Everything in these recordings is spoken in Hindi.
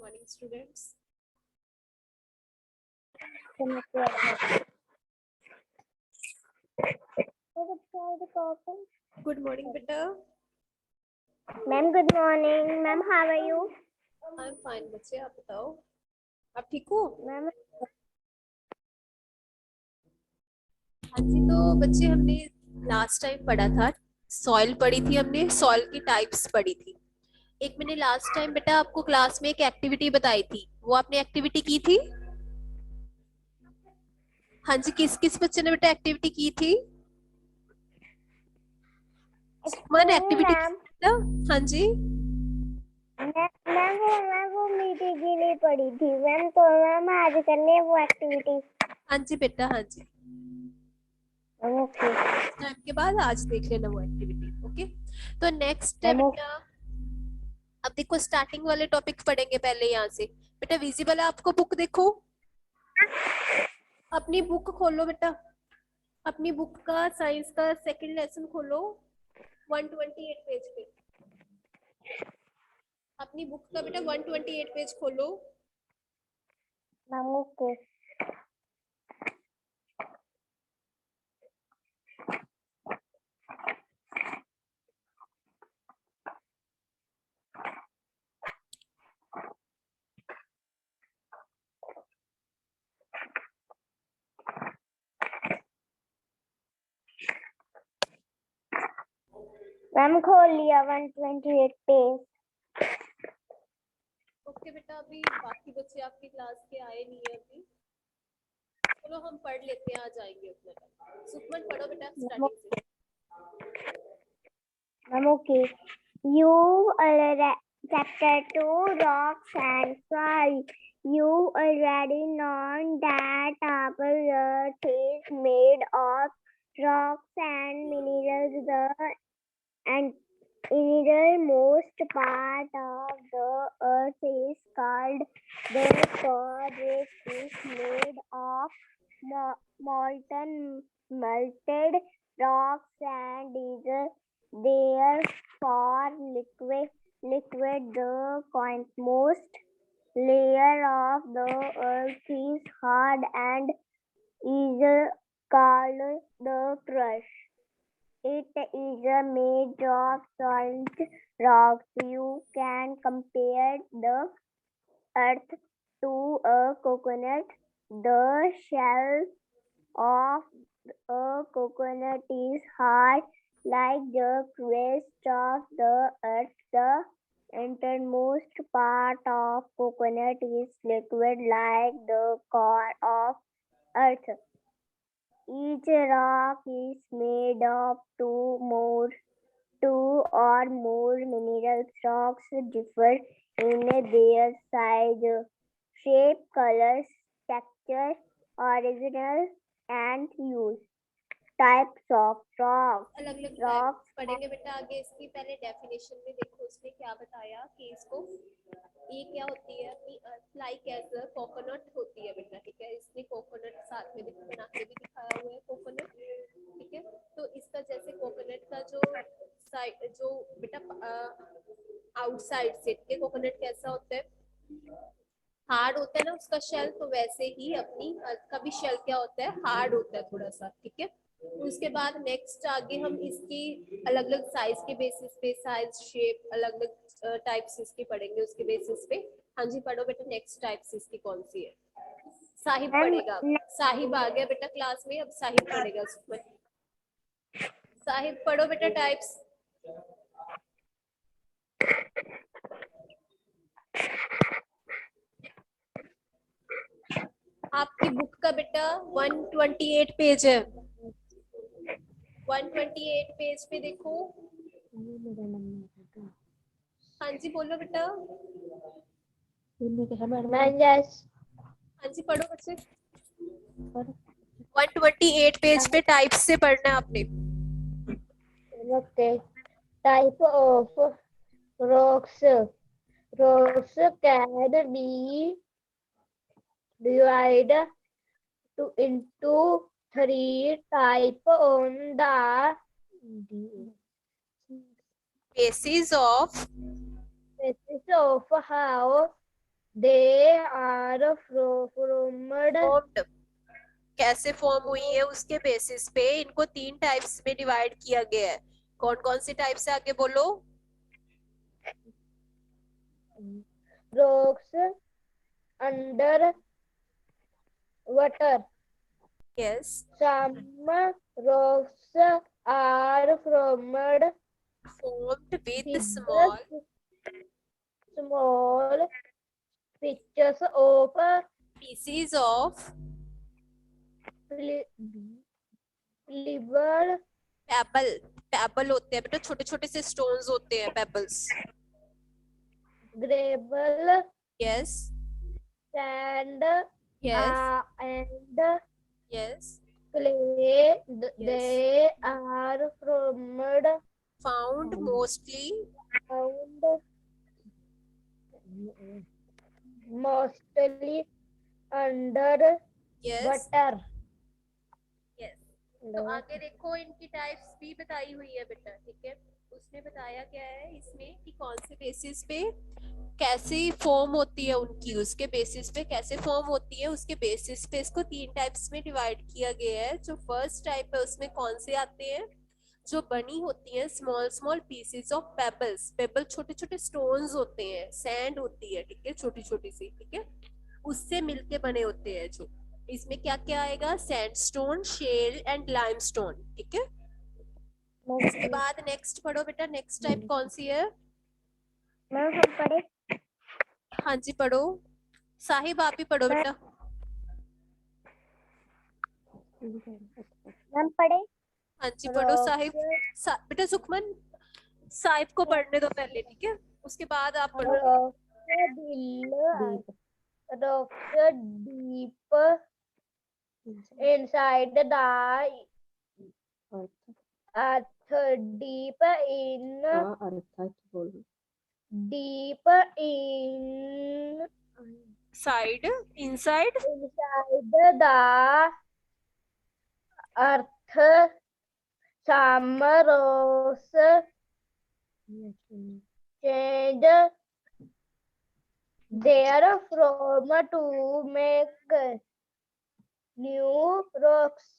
morning, students. Good morning, beta. Ma'am good morning ma'am, how are you? I'm fine, बच्चे आप बताओ, आप ठीक हो? मैम हाँ जी, तो बच्चे हमने लास्ट टाइम पढ़ा था, सॉइल पढ़ी थी हमने, सॉइल की टाइप्स पढ़ी थी। एक मैंने लास्ट टाइम बेटा आपको क्लास में एक एक्टिविटी बताई थी, वो आपने एक्टिविटी की थी? हाँ जी, किस किस बच्चे ने बेटा एक्टिविटी की थी? सुमन एक्टिविटी मैम बेटा? हाँ जी, मैं वो मीटिंग की नहीं पढ़ी थी मैम, तो मैम आज करनी है वो एक्टिविटी। हाँ जी बेटा, हाँ जी। ओके टाइम के बाद आज देख लेना वो एक्टिविटी। ओके, तो नेक्स्ट है बेटा, अब देखो स्टार्टिंग वाले टॉपिक पढ़ेंगे पहले यहाँ से। बेटा विजिबल है आपको बुक? देखो अपनी बुक खोलो बेटा, अपनी बुक का साइंस का सेकंड लेसन खोलो 128 पेज पे। अपनी बुक का बेटा 128 पेज खोलो। मैम ओके मैम खोल लिया 128 पेज। ओके बेटा, अभी बाकी बच्चे आपकी क्लास के आए नहीं है अभी, चलो हम पढ़ लेते हैं, आ जाएंगे अपना टाइम। सुखमन पढ़ो बेटा स्टार्टिंग से। Ma'am okay you chapter 2 rocks and soil. You already know that our earth is made of rocks and minerals. The innermost part of the earth is called the core, which is made of melted rocks and is therefore liquid. The most layer of the earth is hard and is called the crust. It is made of solid rocks. You can compare the earth to a coconut. The shell of a coconut is hard like the crust of the earth. The innermost part of coconut is liquid like the core of earth. Each rock is made of two or more mineral. Rocks differ in their size, shape, colors, texture, original and use. Types of rocks. अलग अलग टाइप्स पढ़ेंगे बेटा आगे। इसकी पहले डेफिनेशन में देखो उसने क्या बताया कि इसको, ये क्या होती है, अपनी earth like as a coconut होती है बेटा, ठीक है। इसने कोकोनट साथ में बना के भी दिखाया हुआ है कोकोनट, ठीक है। तो इसका जैसे कोकोनट का जो साइड, जो बेटा आउटसाइड से, ठीक है, कोकोनट कैसा होता है, हार्ड होता है ना उसका शेल, तो वैसे ही अपनी अर्थ का भी शेल क्या होता है, हार्ड होता है थोड़ा सा, ठीक है। उसके बाद नेक्स्ट आगे हम इसकी अलग अलग साइज के बेसिस पे, साइज, शेप, अलग अलग टाइप्स इसके पढ़ेंगे उसके बेसिस पे। हाँ जी पढ़ो बेटा, नेक्स्ट टाइप्स इसकी कौन सी है? साहिब पढ़ेगा। साहिब आ गया बेटा क्लास में, अब साहिब पढ़ेगा उसमें। साहिब पढ़ो बेटा टाइप्स। आपकी बुक का बेटा 128 पेज है, 128 पेज पे देखो। हाँ जी बोलो बेटा। हाँ जी पढ़ो बच्चे। 128 पेज पे टाइप्स से पढ़ना है आपने। Okay. Type of rocks. Rocks can be divided into three types on the basis of basis of how They are formed. Formed, कैसे फॉर्म हुई है उसके बेसिस पे इनको 3 टाइप्स में डिवाइड किया गया है। कौन कौन सी टाइप्स है आगे बोलो। Rocks under water. Yes, Some rocks are formed formed with with small small pictures of pieces of liver, pebble. Pebble होते हैं बेटा, छोटे छोटे से स्टोन्स होते हैं, pebbles. gravel, yes sand, yes and yes clay. Yes. They are formed found mostly mostly under yes water. Yes. तो आगे देखो, इनकी टाइप्स भी बताई हुई है बेटा, ठीक है। उसने बताया क्या है इसमें कि कौन से बेसिस पे कैसे फॉर्म होती है उनकी, उसके बेसिस पे कैसे फॉर्म होती है उसके बेसिस पे इसको 3 टाइप्स में डिवाइड किया गया है। जो फर्स्ट टाइप है उसमें कौन से आते हैं, जो बनी होती है small small pieces of pebbles. Pebble छोटे छोटे स्टोन्स होते हैं, सैंड होती है, ठीक है, छोटी छोटी सी, ठीक है, उससे मिलके बने होते हैं। जो इसमें क्या क्या आएगा, सैंडस्टोन, शेल एंड लाइमस्टोन, ठीक है। उसके बाद नेक्स्ट पढ़ो बेटा, नेक्स्ट टाइप कौन सी है। मैम हम पढ़े। हाँ जी पढ़ो, साहिब आप ही पढ़ो बेटा। मैम पढ़े। हाँ जी पढ़ो साहिब। बेटा सुखमन, साहिब को पढ़ने दो पहले, ठीक है, उसके बाद आप पढ़ो। Rocks deep inside the earth, deep in side, inside, inside the earth. Some rocks change their form to make new rocks.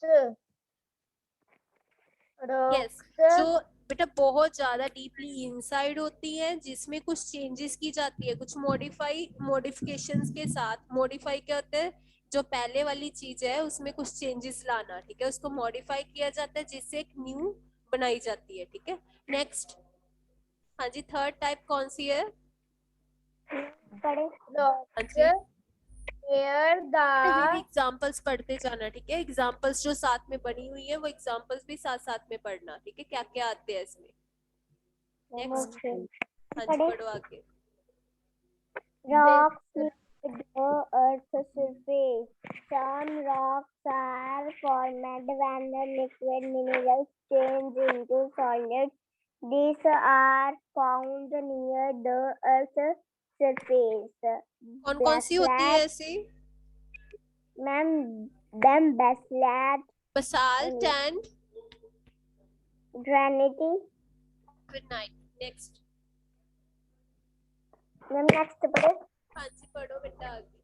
Yes. जो बेटा बहुत ज्यादा डीपली इनसाइड होती है, जिसमें कुछ चेंजेस की जाती है, कुछ मॉडिफिकेशंस के साथ। मॉडिफाई क्या होता है, जो पहले वाली चीज है उसमें कुछ चेंजेस लाना, ठीक है, उसको मॉडिफाई किया जाता है जिससे एक न्यू बनाई जाती है, ठीक है। नेक्स्ट, हाँ जी, थर्ड टाइप कौन सी है। हाँ जी, एग्जाम्पल्स पढ़ते जाना, ठीक है, एग्जाम्पल्स जो साथ में बनी हुई है वो एग्जाम्पल्स भी साथ साथ में पढ़ना, ठीक है, क्या क्या आते हैं इसमें। नेक्स्ट, हाँ जी पढ़ो आगे। Rocks near the Earth's surface. Some rocks are formed when the liquid minerals change into solids. These are found near the Earth's surface. कौन कौन सी होती है ऐसी। Ma'am, them basalt, basalt and granite. Granite. Next, Ma'am, next पढ़े। हाँ जी पढ़ो बेटा आगे।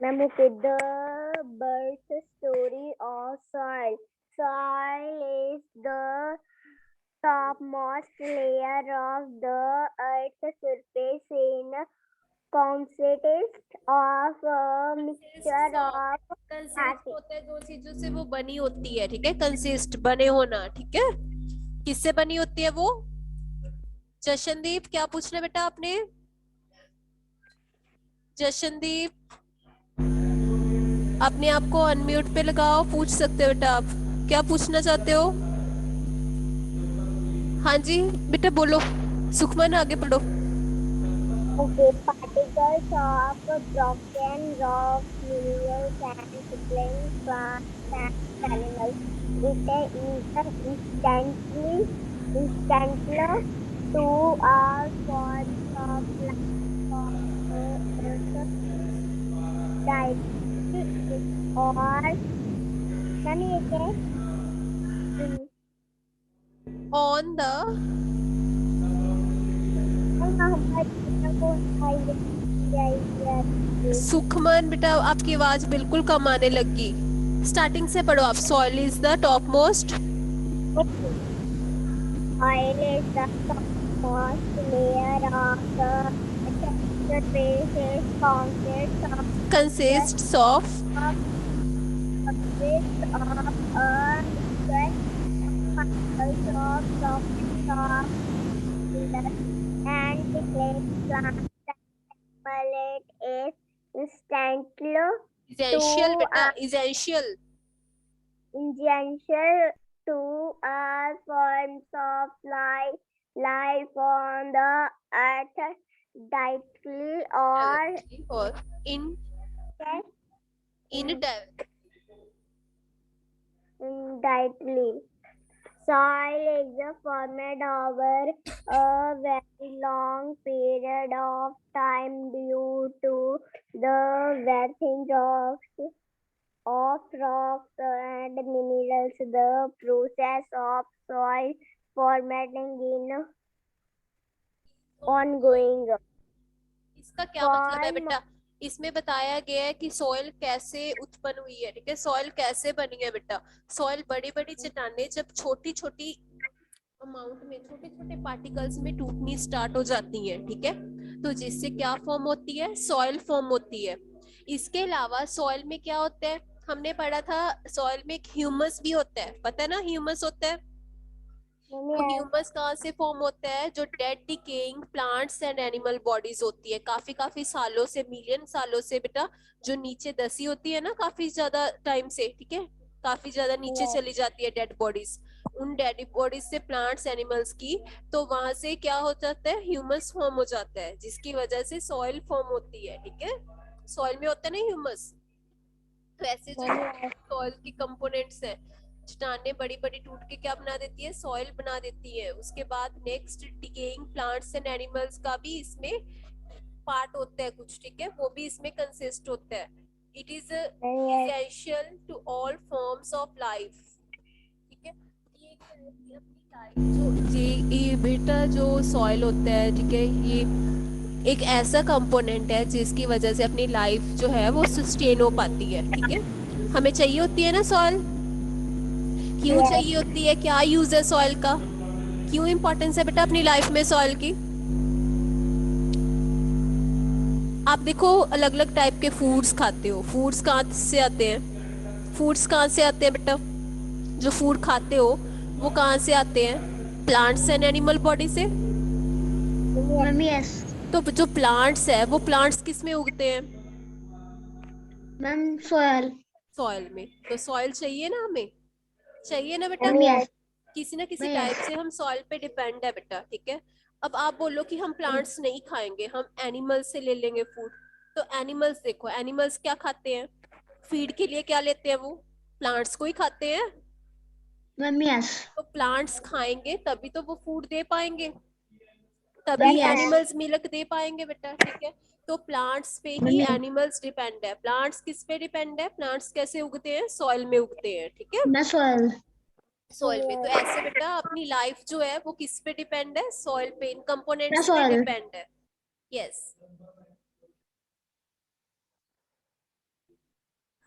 Ma'am, okay, the birth story of soil. Soil is the topmost layer of the Earth's surface in consists of a mixture of consist होता है दो चीजों से वो बनी होती है, ठीक है, कंसिस्ट बने होना, ठीक है। किससे बनी होती है वो। जशनदीप क्या पूछना बेटा आपने। जशनदीप अपने आप को अनम्यूट पे लगाओ, पूछ सकते हो बेटा आप, क्या पूछना चाहते हो। हाँ जी बेटा बोलो, सुखमन आगे पढ़ो। okay, particles of broken rocks, minerals, and settling plants and animals. It is instantly to all forms of life on the earth, directly or ma'am, ये क्या है? ऑन द, हमारे को सुखमन बेटा आपकी आवाज बिल्कुल कम आने लगी, स्टार्टिंग से पढ़ो आप। Soil is the top most, Soil is the topmost layer of the earth. The surface consists of consists of a mixture of particles of solid rock, minerals, and clay. Plants that is essential essential to बेटा, essential essential to all forms of life on the earth, directly or और indirectly. Soil is formed over a very long period of time due to the weathering of rocks and minerals. The process of soil formatting in ongoing. इसका क्या मतलब है बेटा? इसमें बताया गया है कि सॉइल कैसे उत्पन्न हुई है, ठीक है। सॉइल कैसे बनी है बेटा? सॉइल बड़ी बड़ी चट्टानें जब छोटी छोटी अमाउंट में, छोटे छोटे पार्टिकल्स में टूटनी स्टार्ट हो जाती हैं, ठीक है, तो जिससे क्या फॉर्म होती है? सॉइल फॉर्म होती है। इसके अलावा सॉइल में क्या होता है? हमने पढ़ा था सॉइल में एक ह्यूमस भी होता है, पता है ना? ह्यूमस होता है। वो ह्यूमस कहाँ से फॉर्म होता है? जो dead decaying plants and animal bodies होती है काफी काफी सालों से, मिलियन सालों से बेटा, जो नीचे दसी होती है ना काफी ज्यादा टाइम से, ठीक है, काफी ज्यादा नीचे चली जाती है डेड बॉडीज, उन डेड बॉडीज से प्लांट्स एनिमल्स की, तो वहां से क्या हो जाता है? ह्यूमस फॉर्म हो जाता है, जिसकी वजह से सॉइल फॉर्म होती है, ठीक है। सॉइल में होता है ना ह्यूमस। तो ऐसे जो सॉइल के कंपोनेंट्स है, चट्टानें बड़ी बड़ी टूट के क्या बना देती है? सॉइल बना देती है। उसके बाद next decaying plants and animals का भी इसमें पार्ट होता है कुछ, ठीक है, वो भी इसमें कंसिस्ट होता है। It is essential to all forms of life, ठीक है। ये अपनी लाइफ जो ये बेटा जो सॉइल होता है, ठीक है, ये एक ऐसा कंपोनेंट है जिसकी वजह से अपनी लाइफ जो है वो सस्टेन हो पाती है, ठीक है। हमें चाहिए होती है ना सॉइल, क्यों चाहिए होती है? क्या यूज है सॉइल का? क्यों इम्पोर्टेंस है बेटा अपनी लाइफ में सॉइल की? आप देखो अलग अलग टाइप के फूड्स खाते हो, फूड्स कहाँ से आते हैं? फूड्स कहाँ से आते हैं बेटा? जो फूड खाते हो वो कहाँ से आते हैं? प्लांट्स एंड एनिमल बॉडी से। तो जो प्लांट्स है वो प्लांट्स किस में उगते हैं? Ma'am soil. सॉइल में। तो सॉइल चाहिए ना हमें, चाहिए ना बेटा? किसी ना किसी टाइप से हम सॉइल पे डिपेंड है बेटा, ठीक है। अब आप बोलो कि हम प्लांट्स नहीं खाएंगे, हम एनिमल्स से ले लेंगे फूड, तो एनिमल्स देखो, एनिमल्स क्या खाते हैं? फीड के लिए क्या लेते हैं? वो प्लांट्स को ही खाते हैं। तो प्लांट्स खाएंगे तभी तो वो फूड दे पाएंगे, तभी एनिमल्स मिल्क दे पाएंगे बेटा, ठीक है। तो प्लांट्स पे ही एनिमल्स डिपेंड है। प्लांट्स किस पे डिपेंड है? प्लांट्स कैसे उगते हैं? सॉइल में उगते हैं, ठीक है, सॉइल में। तो ऐसे बेटा अपनी लाइफ जो है वो किस पे डिपेंड है? सॉइल पे, इन कंपोनेंट्स पे डिपेंड है। यस,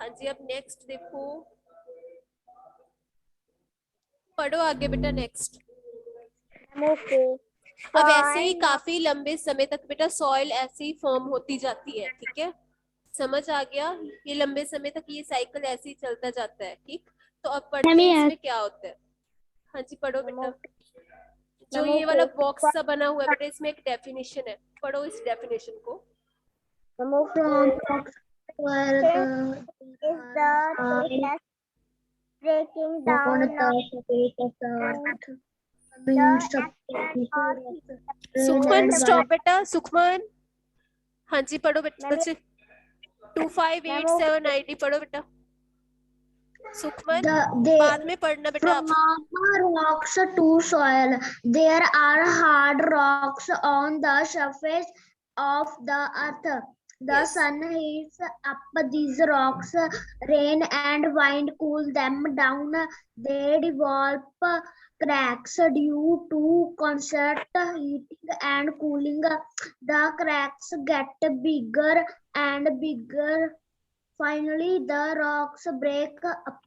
हाँ जी। अब नेक्स्ट देखो, पढ़ो आगे बेटा नेक्स्ट। अब ऐसे ही काफी लंबे समय तक बेटा सॉइल ऐसे ही फॉर्म होती जाती है, ठीक है, समझ आ गया? ये लंबे समय तक ये साइकिल ऐसे ही चलता जाता है, ठीक। तो अब पढ़ते हैं इसमें क्या होता है। हाँ जी पढ़ो बेटा। जो ये वाला बॉक्स सा बना हुआ है बेटा, इसमें एक डेफिनेशन है, पढ़ो इस डेफिनेशन को। breaking down सुखमन स्टॉप बेटा, सुखमन। हाँ जी पढ़ो बच्चे, 2587 ID पढ़ो बेटा। सुखमन बाद में पढ़ना बेटा आप। From rocks to soil, there are hard rocks on the surface of the earth. The sun heats up these rocks, rain and wind cool them down. They develop cracks due to constant heating and cooling. The cracks get bigger and bigger. Finally, the rocks break up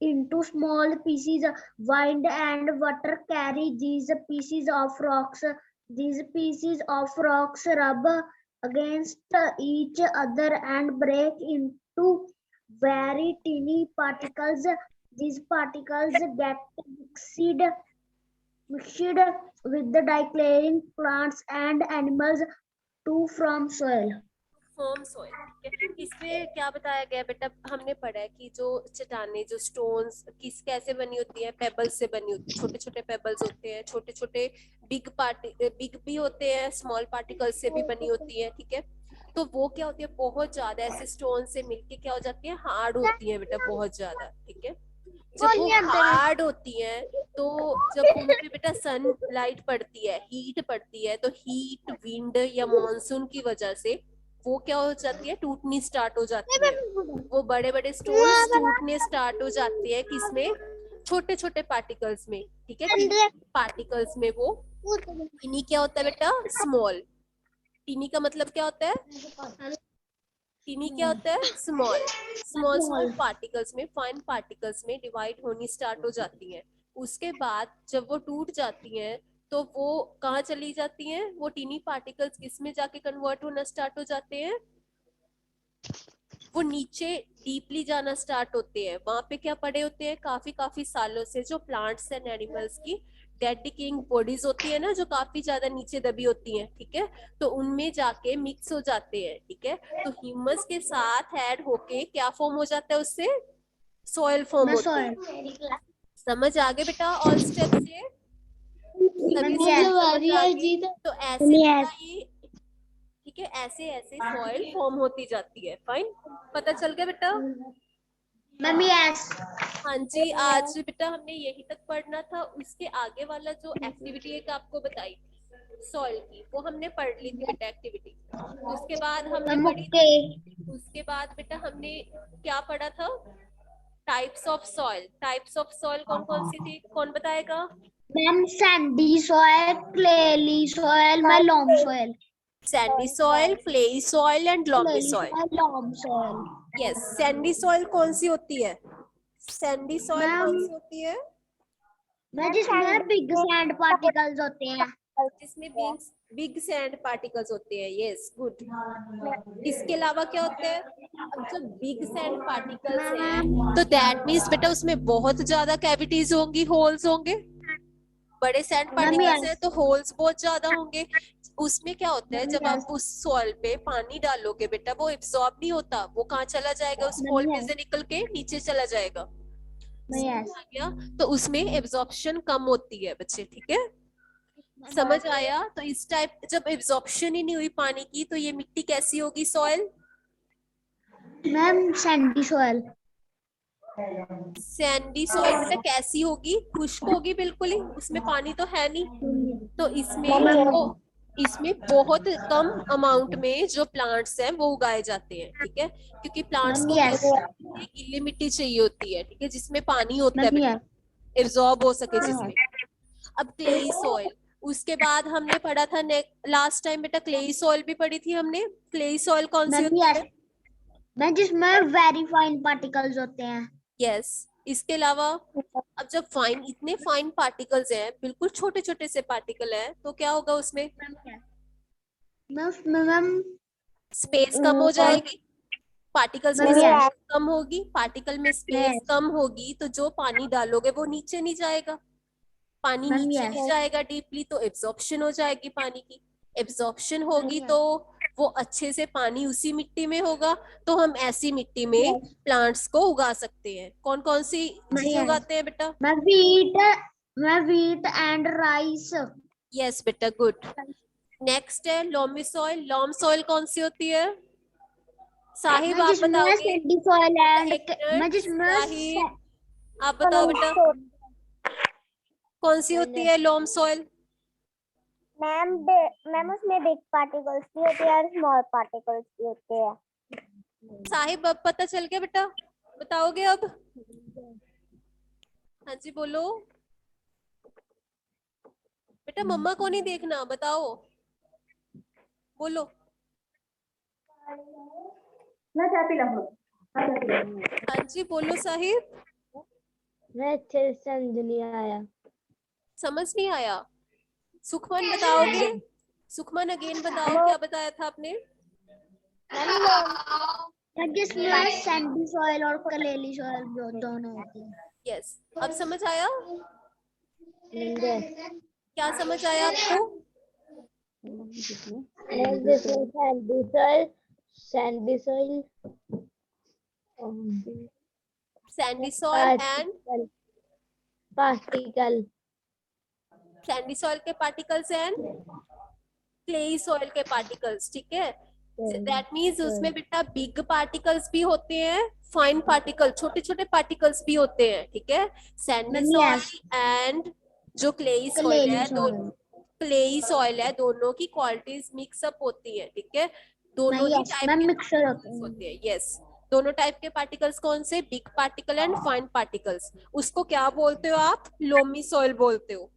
into small pieces. Wind and water carry these pieces of rocks. These pieces of rocks rub against each other and break into very tiny particles. These particles get mixed with the decaying plants and animals to form soil. Form soil, ठीक है। इसमें क्या बताया गया बेटा, हमने पढ़ा है कि जो चट्टाने, जो स्टोन्स किस कैसे बनी होती है, पेबल्स से बनी होती है। छोटे छोटे पेबल्स होते हैं, छोटे छोटे बिग भी होते हैं, स्मॉल पार्टिकल्स से भी बनी होती है, ठीक है। तो वो क्या होती है, बहुत ज्यादा ऐसे स्टोन से मिलके क्या हो जाती है, हार्ड होती है बेटा, बहुत ज्यादा, ठीक है। जब वो हार्ड होती है तो जब उन पे बेटा सन लाइट पड़ती है, हीट पड़ती है, तो हीट, विंड या मॉनसून की वजह से वो क्या हो जाती है, टूटनी स्टार्ट हो जाती है। वो बड़े बड़े स्टोन्स टूटने स्टार्ट हो जाते हैं, किसमें, छोटे छोटे पार्टिकल्स में, ठीक है। पार्टिकल्स में वो टीनी क्या होता है बेटा, स्मॉल। टीनी का मतलब क्या होता है, टीनी क्या होता है, स्मॉल। स्मॉल पार्टिकल्स में, फाइन पार्टिकल्स में डिवाइड होनी स्टार्ट हो जाती हैं। उसके बाद जब वो टूट जाती हैं तो वो कहाँ चली जाती हैं, वो टीनी पार्टिकल्स किस में जाके कन्वर्ट होना स्टार्ट हो जाते हैं, वो नीचे डीपली जाना स्टार्ट होते हैं। वहां पे क्या पड़े होते हैं, काफी काफी सालों से जो प्लांट्स एंड एनिमल्स की डेड डिकेइंग बॉडीज होती है ना, जो काफी ज्यादा नीचे दबी होती हैं, ठीक है, तो उनमें जाके मिक्स हो जाते हैं, ठीक है। तो ह्यूमस के साथ ऐड होके क्या फॉर्म हो जाता है, उससे सॉइल फॉर्म होती है। समझ आ गए बेटा ऑल स्टेप से, सभी स्टेप समझ आ गए। तो ऐसे बेटा ये, ठीक है, ऐसे ऐसे सॉइल फॉर्म होती जाती है। फाइन, पता चल गया बेटा। Mummy yes. हाँ जी, आज बेटा हमने यही तक पढ़ना था। उसके आगे वाला जो एक्टिविटी एक आपको बताई थी सॉइल की, वो हमने पढ़ ली थी बेटा एक्टिविटी। उसके बाद हमने पढ़ी थी, उसके बाद बेटा हमने क्या पढ़ा था, types of soil. Types of soil कौन कौन सी थी, कौन बताएगा। मैम सैंडी सॉइल, क्लेली सॉइल, मैं Lomb soil. Sandy soil, clayey soil and loamy soil. Lomb soil. Yes, Sandy soil कौन सी होती है, सैंडी सॉइल मैम कौन सी होती है, मैं जिसमें बिग सैंड पार्टिकल्स होते हैं। जिसमें बिग सैंड पार्टिकल्स होते हैं। Yes, good. इसके अलावा क्या होता है, अब जब बिग सैंड पार्टिकल्स हैं तो दैट मीन्स बेटा उसमें बहुत ज्यादा कैविटीज होंगी, होल्स होंगे। बड़े सैंड पार्टिकल्स हैं तो होल्स बहुत ज्यादा होंगे। उसमें क्या होता है, जब आप उस सॉइल पे पानी डालोगे बेटा, वो एब्सॉर्ब नहीं होता, वो कहाँ चला जाएगा, उस होल में से निकल के नीचे चला जाएगा। समझ आ गया, तो उसमें एब्जॉर्प्शन कम होती है बच्चे, ठीक है। समझ आया, तो इस टाइप जब एब्जॉर्प्शन ही नहीं हुई पानी की तो ये मिट्टी कैसी होगी, soil. Ma'am Sandy soil. Sandy soil बेटा कैसी होगी, खुश्क होगी बिल्कुल ही, उसमें पानी तो है नहीं। तो इसमें बहुत कम अमाउंट में जो प्लांट्स हैं वो उगाए जाते हैं, ठीक है, क्योंकि प्लांट्स को क्या चाहिए, गीली मिट्टी चाहिए होती है, ठीक है, जिसमें पानी होता है बेटा, एब्जॉर्ब हो सके जिसमें। अब क्लेई सॉइल, उसके बाद हमने पढ़ा था लास्ट टाइम बेटा, क्लेई सॉइल भी पढ़ी थी हमने। क्लेई सॉइल कौन सी होती है, मैं जिसमें वेरी फाइन पार्टिकल्स होते हैं। यस। इसके अलावा अब जब फाइन, इतने फाइन पार्टिकल्स हैं, बिल्कुल छोटे छोटे से पार्टिकल हैं, तो क्या होगा उसमें, मैं उसमें मैम स्पेस कम हो जाएगी, पार्टिकल्स में स्पेस कम होगी, पार्टिकल में स्पेस कम होगी तो जो पानी डालोगे वो नीचे नहीं जाएगा, पानी नीचे नहीं जाएगा डीपली, तो एब्जॉर्प्शन हो जाएगी पानी की। एब्जॉर्प्शन होगी तो वो अच्छे से पानी उसी मिट्टी में होगा, तो हम ऐसी मिट्टी में प्लांट्स को उगा सकते हैं। कौन कौन सी चीजें उगाते हैं बेटा, मैं वीट एंड राइस। यस बेटा, गुड। नेक्स्ट है लॉमी सॉइल। लॉम सॉइल कौन सी होती है, साहिब आप बताओगे, साहिब आप बताओ बेटा, कौन सी होती है लॉम सॉइल। मैम उसमें बिग पार्टिकल्स भी होते हैं और स्मॉल पार्टिकल्स भी होते हैं। साहिब अब पता चल गया बेटा, बताओगे अब, हाँ जी बोलो। बेटा मम्मा को नहीं देखना, बताओ, बोलो। मैं चाय पी लो। हाँ जी बोलो साहिब। मैं अच्छे से समझ नहीं आया। समझ नहीं आया? सुखमन बताओगे? सुखमन अगेन बताओ, क्या बताया था आपने? जिसमें सैंडी सॉइल और क्लेली सॉइल दोनों होती है। यस, अब समझ आया? Yes. क्या समझ आया आपको? And this is sandy soil, um, Sandy soil and particle, particle. Sandy soil के पार्टिकल्स एंड क्लेई सॉइल के पार्टिकल्स, ठीक है। दैट मीन्स उसमें बेटा बिग पार्टिकल्स भी होते हैं, फाइन पार्टिकल, छोटे छोटे पार्टिकल्स भी होते हैं, ठीक है। सैंडी सॉइल एंड जो क्लेई सॉइल है, क्लेई सॉइल है, दोनों की क्वालिटीज मिक्सअप होती है, ठीक है। दोनों ही टाइप के मिक्सर होते हैं। यस, दोनों टाइप के पार्टिकल्स कौन से? Big particle and fine particles. उसको क्या बोलते हो आप? लोमी सॉइल बोलते हो।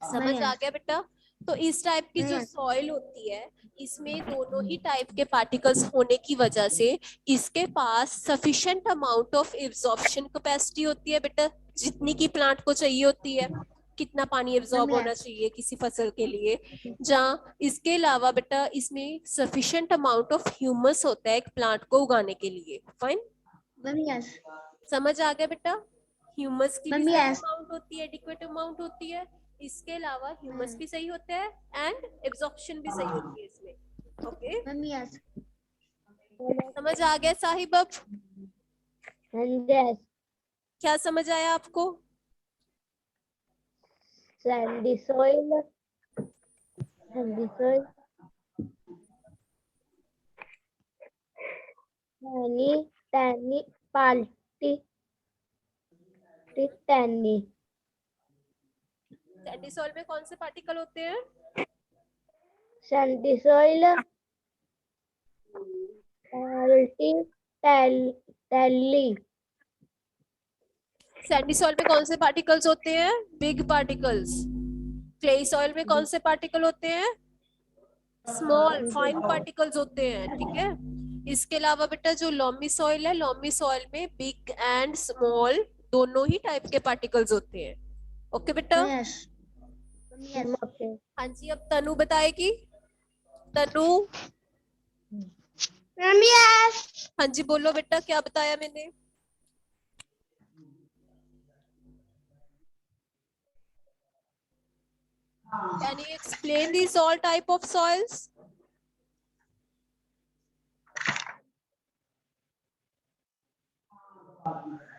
समझ आ गया बेटा? तो इस टाइप की जो सॉइल होती है, इसमें दोनों ही टाइप के पार्टिकल्स होने की वजह से इसके पास sufficient amount of absorption capacity होती है बेटा, जितनी की प्लांट को चाहिए होती है। कितना पानी एब्जॉर्ब होना चाहिए किसी फसल के लिए। जहाँ इसके अलावा बेटा इसमें सफिशिएंट अमाउंट ऑफ ह्यूमस होता है एक प्लांट को उगाने के लिए। फाइन, समझ आ गया बेटा? ह्यूमस की भी सही अमाउंट होती है, एडिक्वेट अमाउंट होती है। इसके अलावा ह्यूमस भी सही होता है एंड एब्जॉर्प्शन भी सही होती है इसमें। ओके, समझ आ गया साहिब? अब क्या समझ आया आपको? sandy soil, tanny, tanny. Sandy soil में कौन से पार्टिकल होते हैं? Sandy soil, tally. Sandy soil में कौन से पार्टिकल्स होते हैं? Big particles. क्लेई सॉइल में कौन से पार्टिकल होते हैं? स्मॉल फाइन पार्टिकल्स होते हैं, ठीक है। इसके अलावा बेटा जो लोमी सॉइल है, लोमी सॉइल में बिग एंड स्मॉल दोनों ही टाइप के पार्टिकल्स होते हैं। ओके बेटा? हाँ जी, अब तनु बताएगी। तनु, हाँ जी बोलो बेटा, क्या बताया मैंने? Can you explain these all type of soils?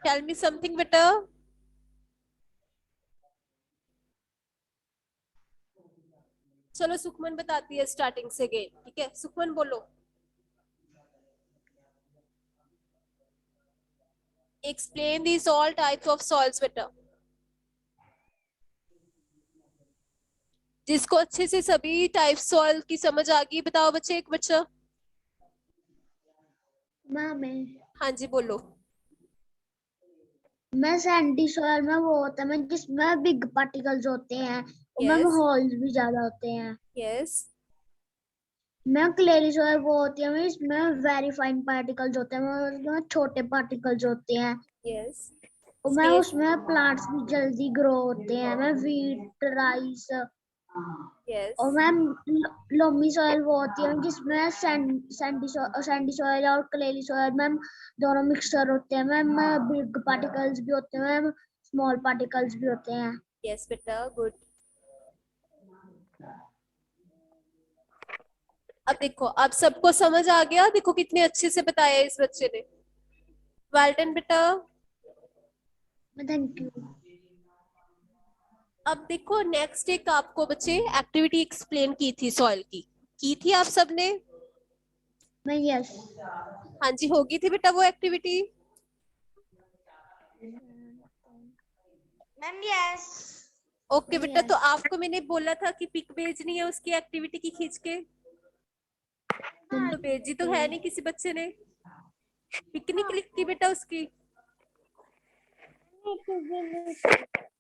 Tell me something बेटा। चलो सुखमन बताती है स्टार्टिंग से अगेन, ठीक है। सुखमन बोलो। Explain these all types of soils बेटा। जिसको अच्छे से सभी टाइप सॉइल की समझ आ गई बताओ बच्चे, एक बच्चा। हाँ जी बोलो। मैं सैंडी सॉइल में वो होता है जिसमें बिग पार्टिकल्स होते हैं, उसमें यस होल्स भी ज्यादा होते हैं। यस। मैं क्लेरी सॉइल वो होती है इसमें वेरी फाइन पार्टिकल्स होते हैं, उसमें छोटे पार्टिकल्स होते हैं। यस और मैं उसमें प्लांट्स भी जल्दी ग्रो होते हैं। मैं व्हीट, राइस, यस और मैम लोमी सॉइल वो होती है जिसमें सैंडी सॉइल और क्लेली सॉइल मैम दोनों मिक्सचर होते हैं। मैम बिग पार्टिकल्स भी होते हैं, मैम स्मॉल पार्टिकल्स भी होते हैं। यस बेटा, गुड। अब देखो, अब सबको समझ आ गया? देखो कितने अच्छे से बताया इस बच्चे ने। वेल डन बेटा। Thank you. अब देखो नेक्स्ट एक आपको बच्चे एक्टिविटी एक्सप्लेन की थी सॉइल की थी आप सबने? यस हाँ जी, होगी थी बेटा वो एक्टिविटी। Ma'am yes. ओके बेटा, तो आपको मैंने बोला था कि पिक भेजनी है उसकी एक्टिविटी की खींच के, तो भेजी तो है नहीं किसी बच्चे ने। पिकनिक लिख थी बेटा उसकी।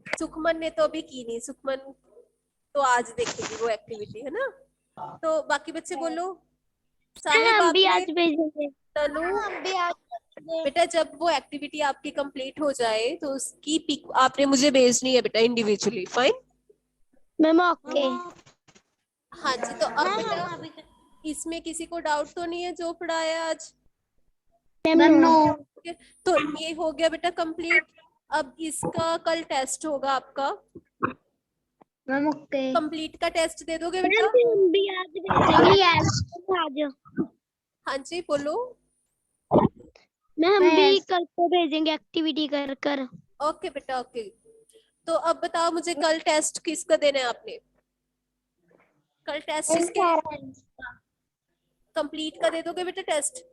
सुखमन ने तो अभी की नहीं। सुखमन तो आज देखेगी वो एक्टिविटी, है ना। तो बाकी बच्चे बोलो। साहिब हम भी आपने, आज भेजेंगे। तनु, हम भी आज बेटा जब वो एक्टिविटी आपकी कंप्लीट हो जाए तो उसकी पिक आपने मुझे भेजनी है बेटा इंडिविजुअली, फाइन। Ma'am okay. हाँ जी, तो अब बेटा इसमें किसी को डाउट तो नहीं है जो पढ़ाया आज? Ma'am no. ठीक है, तो ये हो गया बेटा कंप्लीट। अब इसका कल टेस्ट होगा आपका, मैम ओके। कंप्लीट का टेस्ट दे दोगे बेटा? हम भी आज भेजेंगे आज। हाँ जी बोलो। मैं हम भी कल को भेजेंगे एक्टिविटी कर कर। ओके बेटा ओके। तो अब बताओ मुझे कल टेस्ट किसका देना है आपने? कल टेस्ट इसके कंप्लीट का दे दोगे बेटा टेस्ट,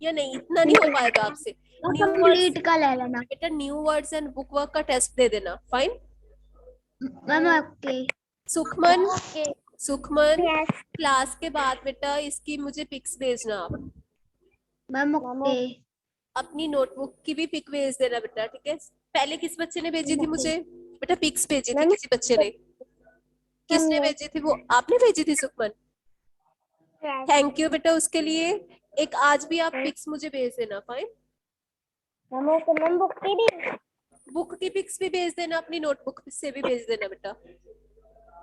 या नहीं इतना नहीं हो पाएगा आपसे? न्यू वर्ड्स कंप्लीट का ले लेना। बेटा, new words and book work का टेस्ट दे देना, fine. Ma'am okay. Sukhman, Sukhman yes class के बाद बेटा इसकी मुझे पिक्स भेजना आप। Ma'am okay. अपनी नोटबुक की भी पिक भेज देना बेटा, ठीक है। पहले किस बच्चे ने भेजी थी मुझे बेटा पिक्स? भेजी थी किसी बच्चे ने? किसने भेजी थी? वो आपने भेजी थी सुखमन। थैंक यू बेटा उसके लिए। एक आज भी आप पिक्स मुझे भेज देना, fine. Ma'am okay. Ma'am book की भी। बुक की पिक्स भी भेज देना, अपनी नोटबुक से भी भेज देना बेटा।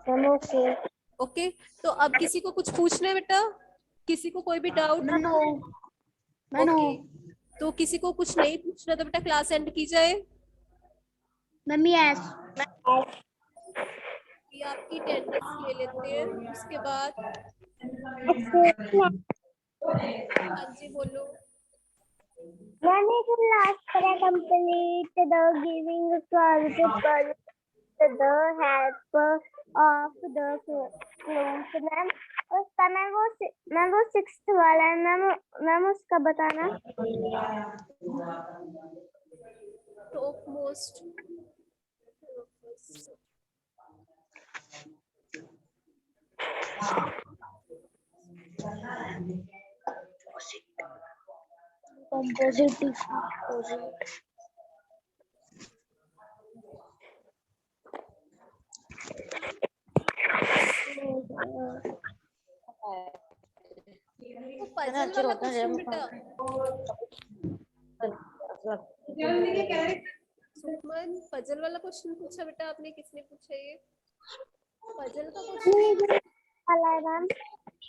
Ma'am okay. ओके, तो अब किसी को कुछ पूछना है बेटा? किसी को कोई भी डाउट? नो। ओके, तो किसी को कुछ नहीं पूछना तो बेटा क्लास एंड की जाए। Ma'am yes. ये आपकी अटेंडेंस ले लेते हैं, उसके बाद हाँ जी बोलो। मैंने जो लास्ट करा complete the giving quality the help of the clones। Ma'am वो 6th वाला है मैम उसका बताना। Top most composite. पजल वाला क्वेश्चन बेटा। सुखमन पजल वाला क्वेश्चन पूछा बेटा आपने, किसने पूछा ये पजल का क्वेश्चन?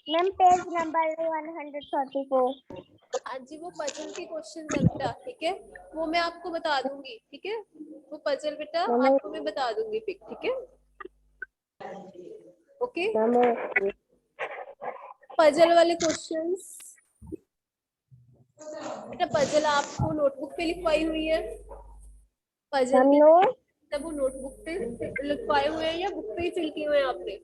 Ma'am page number 134। हाँ जी, वो पजल के क्वेश्चन है बेटा, ठीक है। वो मैं आपको बता दूंगी, ठीक है। वो पजल बेटा आपको मैं बता दूंगी पिक, ठीक है। ओके, पजल वाले क्वेश्चंस बेटा, पजल आपको नोटबुक पे लिखवाई हुई है? पजल तब वो नोटबुक पे लिखवाए हुए हैं या बुक पे ही फिल किए हुए हैं आपने?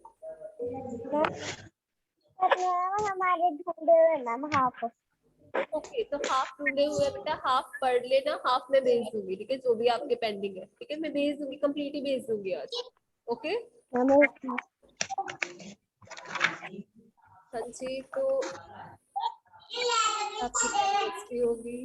हमारे ढूंढे हुए मैम हाफ। ओके, तो हाफ ढूंढे हुए बेटा, हाफ पढ़ लेना, हाफ मैं भेज दूंगी, ठीक है। जो भी आपके पेंडिंग है, ठीक है, मैं भेज दूंगी, कंप्लीट ही भेज दूंगी आज। ओके हाँ जी, तो आपकी हिस्ट्री होगी।